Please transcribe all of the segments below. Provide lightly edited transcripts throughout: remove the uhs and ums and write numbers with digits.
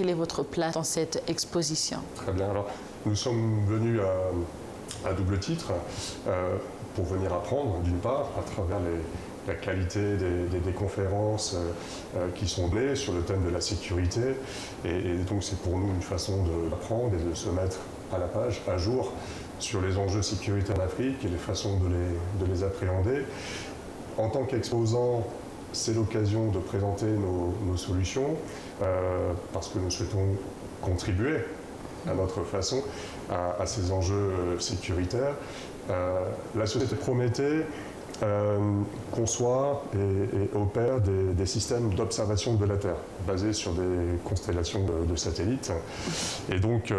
quelle est votre place dans cette exposition? Très bien. Alors, nous sommes venus à double titre pour venir apprendre, d'une part, à travers la qualité des conférences qui sont données sur le thème de la sécurité. Et donc, c'est pour nous une façon d'apprendre et de se mettre à la page, à jour, sur les enjeux sécuritaires en Afrique et les façons de les appréhender. En tant qu'exposant, c'est l'occasion de présenter nos solutions parce que nous souhaitons contribuer à notre façon à ces enjeux sécuritaires. La société Prométhée conçoit et opère des systèmes d'observation de la Terre basés sur des constellations de satellites. Et donc,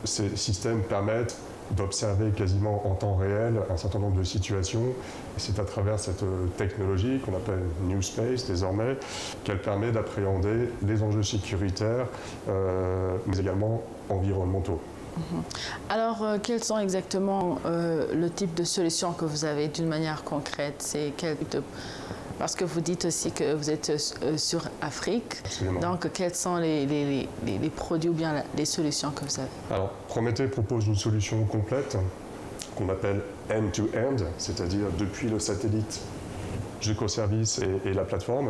ces systèmes permettent d'observer quasiment en temps réel un certain nombre de situations. Et c'est à travers cette technologie qu'on appelle New Space désormais qu'elle permet d'appréhender les enjeux sécuritaires, mais également environnementaux. Alors, quels sont exactement le type de solutions que vous avez d'une manière concrète? C'est Parce que vous dites aussi que vous êtes sur Afrique. Absolument. Donc, quels sont les produits ou bien les solutions que vous avez? Alors, Prométhée propose une solution complète qu'on appelle end-to-end, c'est-à-dire depuis le satellite jusqu'au service et la plateforme.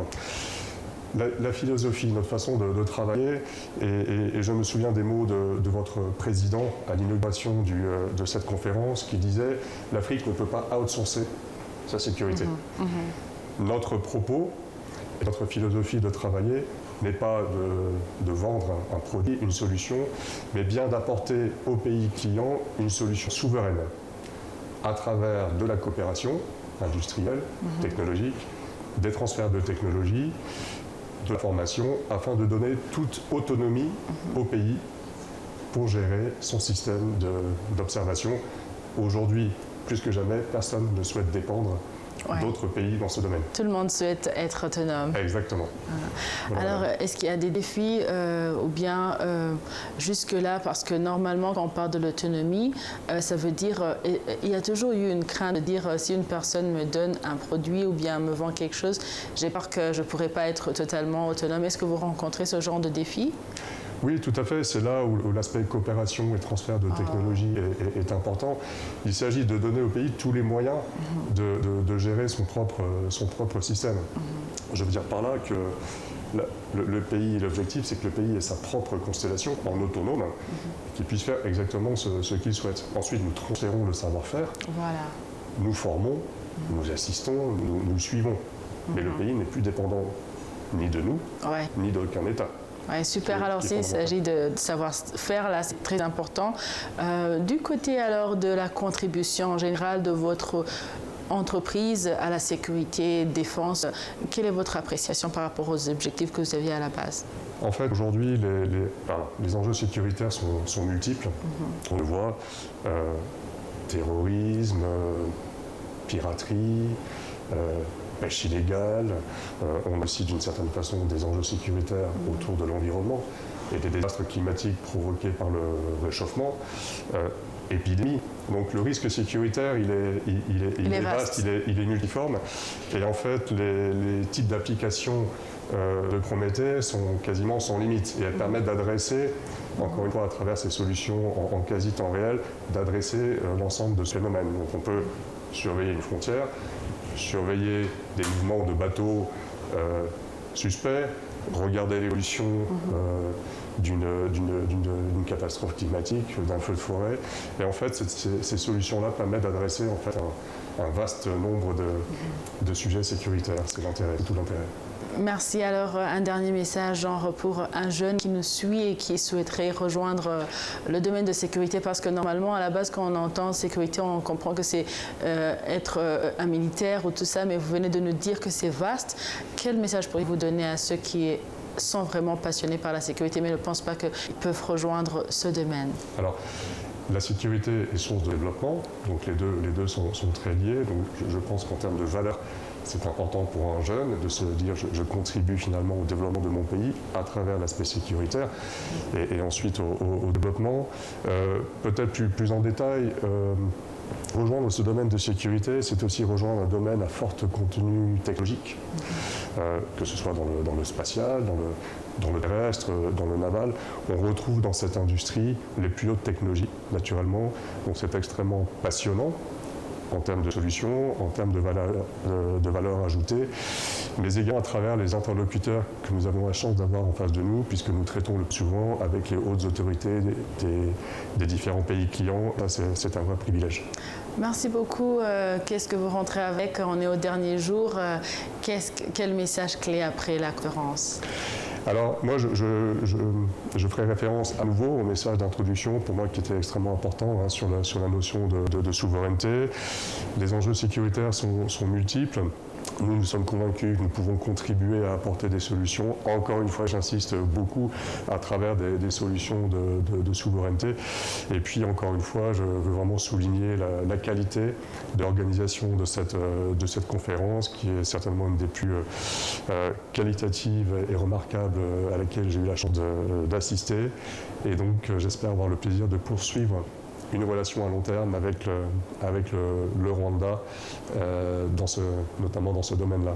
La philosophie, notre façon de travailler, et je me souviens des mots de votre président à l'inauguration de cette conférence qui disait « L'Afrique ne peut pas outsourcer sa sécurité ». Notre propos et notre philosophie de travailler n'est pas de vendre un produit, une solution, mais bien d'apporter au pays client une solution souveraine à travers de la coopération industrielle, technologique, des transferts de technologies, de la formation, afin de donner toute autonomie au pays pour gérer son système d'observation. Aujourd'hui, plus que jamais, personne ne souhaite dépendre d'autres pays dans ce domaine. Tout le monde souhaite être autonome. Exactement. Alors, est-ce qu'il y a des défis ou bien jusque-là, parce que normalement, quand on parle de l'autonomie, ça veut dire, il y a toujours eu une crainte de dire si une personne me donne un produit ou bien me vend quelque chose, j'ai peur que je ne pourrais pas être totalement autonome. Est-ce que vous rencontrez ce genre de défi? Oui, tout à fait. C'est là où l'aspect coopération et transfert de technologie est important. Il s'agit de donner au pays tous les moyens de gérer son propre système. Je veux dire par là que le pays, l'objectif, c'est que le pays ait sa propre constellation en autonome, qu'il puisse faire exactement ce qu'il souhaite. Ensuite, nous transférons le savoir-faire, nous formons, nous assistons, nous suivons. Mais le pays n'est plus dépendant ni de nous, ni d'aucun État. Ouais, super. Alors, s'il s'agit de savoir faire, là, c'est très important. Du côté alors de la contribution générale de votre entreprise à la sécurité, défense, quelle est votre appréciation par rapport aux objectifs que vous aviez à la base? En fait, aujourd'hui, les enjeux sécuritaires sont multiples. On le voit, terrorisme, piraterie, pêche illégale, on a aussi d'une certaine façon des enjeux sécuritaires autour de l'environnement et des désastres climatiques provoqués par le réchauffement, épidémie. Donc le risque sécuritaire, il est vaste, il est multiforme. Et en fait, les types d'applications de Prométhée sont quasiment sans limite. Et elles permettent d'adresser, encore une fois, à travers ces solutions en quasi temps réel, d'adresser l'ensemble de ce phénomène. Donc on peut surveiller une frontière, surveiller des mouvements de bateaux suspects, regarder l'évolution d'une catastrophe climatique, d'un feu de forêt. Et en fait, ces solutions-là permettent d'adresser en fait, un vaste nombre de sujets sécuritaires. C'est tout l'intérêt. Merci. Alors, un dernier message, genre pour un jeune qui nous suit et qui souhaiterait rejoindre le domaine de sécurité, parce que normalement, à la base, quand on entend sécurité, on comprend que c'est être un militaire ou tout ça, mais vous venez de nous dire que c'est vaste. Quel message pourriez-vous donner à ceux qui sont vraiment passionnés par la sécurité, mais ne pensent pas qu'ils peuvent rejoindre ce domaine? Alors, la sécurité est source de développement, donc les deux sont très liés. Donc je pense qu'en termes de valeur, c'est important pour un jeune de se dire je contribue finalement au développement de mon pays à travers l'aspect sécuritaire et ensuite au développement. Peut-être plus en détail, rejoindre ce domaine de sécurité, c'est aussi rejoindre un domaine à fort contenu technologique. que ce soit dans le spatial, dans le terrestre, dans le naval. On retrouve dans cette industrie les plus hautes technologies, naturellement. Donc c'est extrêmement passionnant en termes de solutions, en termes de valeur ajoutée, mais également à travers les interlocuteurs que nous avons la chance d'avoir en face de nous, puisque nous traitons le plus souvent avec les hautes autorités des différents pays clients. C'est un vrai privilège. Merci beaucoup. Qu'est-ce que vous rentrez avec? On est au dernier jour. Quel message clé après la conférence? Alors, moi, je ferai référence à nouveau au message d'introduction, pour moi, qui était extrêmement important sur la notion de souveraineté. Les enjeux sécuritaires sont multiples. Nous sommes convaincus que nous pouvons contribuer à apporter des solutions. Encore une fois, j'insiste beaucoup à travers des solutions de souveraineté. Et puis, encore une fois, je veux vraiment souligner la qualité de l'organisation de cette conférence, qui est certainement une des plus qualitatives et remarquables à laquelle j'ai eu la chance d'assister. Et donc, j'espère avoir le plaisir de poursuivre une relation à long terme avec le Rwanda, notamment dans ce domaine-là.